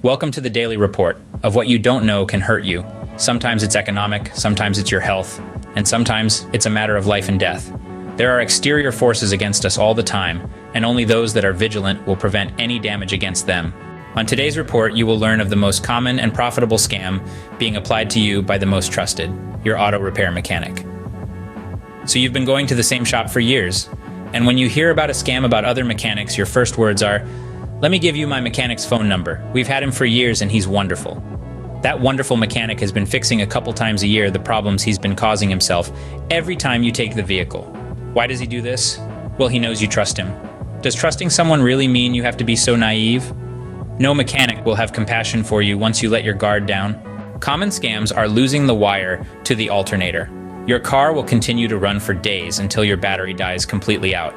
Welcome to the daily report of what you don't know can hurt you. Sometimes it's economic, sometimes it's your health, and sometimes it's a matter of life and death. There are exterior forces against us all the time, and only those that are vigilant will prevent any damage against them. On today's report, you will learn of the most common and profitable scam being applied to you by the most trusted, your auto repair mechanic. So you've been going to the same shop for years, and when you hear about a scam about other mechanics, your first words are, "Let me give you my mechanic's phone number. We've had him for years and he's wonderful." That wonderful mechanic has been fixing a couple times a year the problems he's been causing himself every time you take the vehicle. Why does he do this? Well, he knows you trust him. Does trusting someone really mean you have to be so naive? No mechanic will have compassion for you once you let your guard down. Common scams are losing the wire to the alternator. Your car will continue to run for days until your battery dies completely out.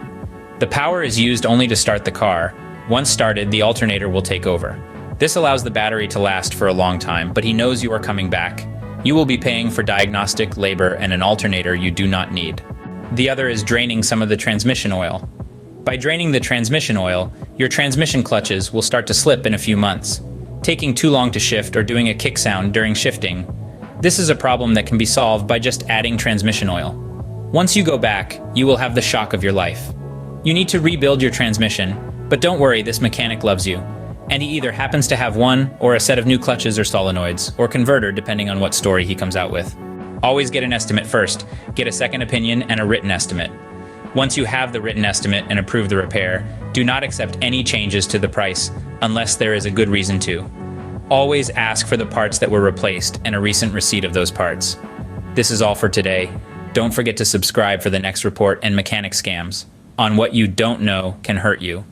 The power is used only to start the car. Once started, the alternator will take over. This allows the battery to last for a long time, but he knows you are coming back. You will be paying for diagnostic, labor, and an alternator you do not need. The other is draining some of the transmission oil. By draining the transmission oil, your transmission clutches will start to slip in a few months, taking too long to shift or doing a kick sound during shifting. This is a problem that can be solved by just adding transmission oil. Once you go back, you will have the shock of your life. You need to rebuild your transmission, but don't worry, this mechanic loves you. And he either happens to have one, or a set of new clutches or solenoids, or converter depending on what story he comes out with. Always get an estimate first, get a second opinion and a written estimate. Once you have the written estimate and approve the repair, do not accept any changes to the price unless there is a good reason to. Always ask for the parts that were replaced and a recent receipt of those parts. This is all for today. Don't forget to subscribe for the next report and mechanic scams on what you don't know can hurt you.